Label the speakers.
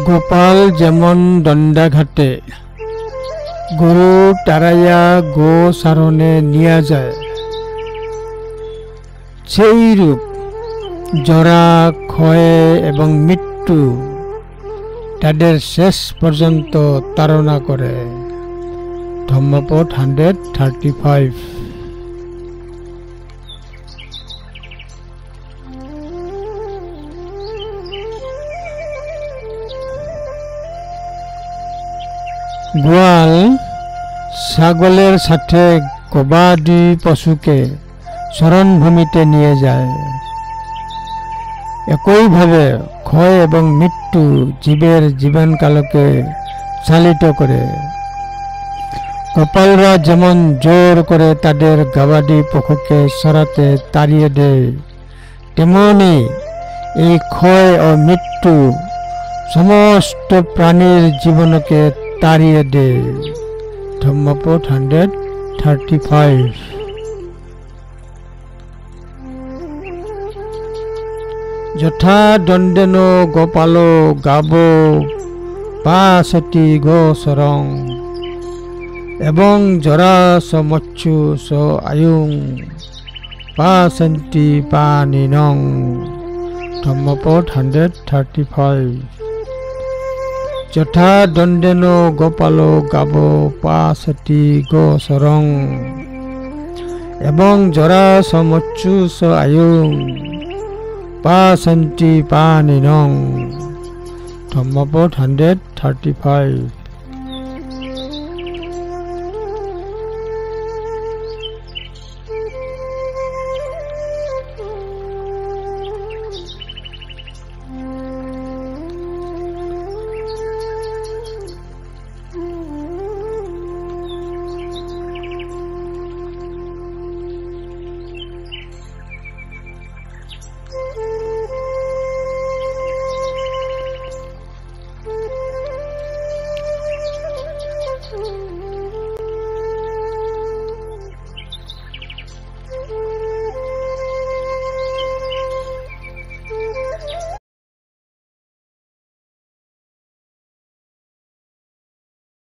Speaker 1: গোপাল যেমন দণ্ডাঘাটে গরু তাড়াইয়া গোসারণে নিয়ে যায়, সেইরূপ জরা, ক্ষয় এবং মৃত্যু তাদের শেষ পর্যন্ত তাড়না করে। ধম্মপদ 135। গোয়াল ছাগলের সাথে গবাদি পশুকে শরণভূমিতে নিয়ে যায়। একইভাবে ক্ষয় এবং মৃত্যু জীবের জীবনকালকে চালিত করে। গোপালরা যেমন জোর করে তাদের গবাদি পশুকে সরাতে তাড়িয়ে দেয়, তেমনি এই ক্ষয় ও মৃত্যু সমস্ত প্রাণীর জীবনকে তাড়িয়ে দেয়। ধম্মপদ 135। যথা দণ্ডেন গোপাল গাব পাশতি গোসরং এবং জরা সমচ্ছু স আয়ুং পাশন্তি পানিনং। ধম্মপদ 135। যথা দণ্ডেন গোপাল গাব পাশতি গোসরং এবং জরা সমচ্ছু স আয়ুং পাশন্তি পানিনং। ধম্মপদ 135।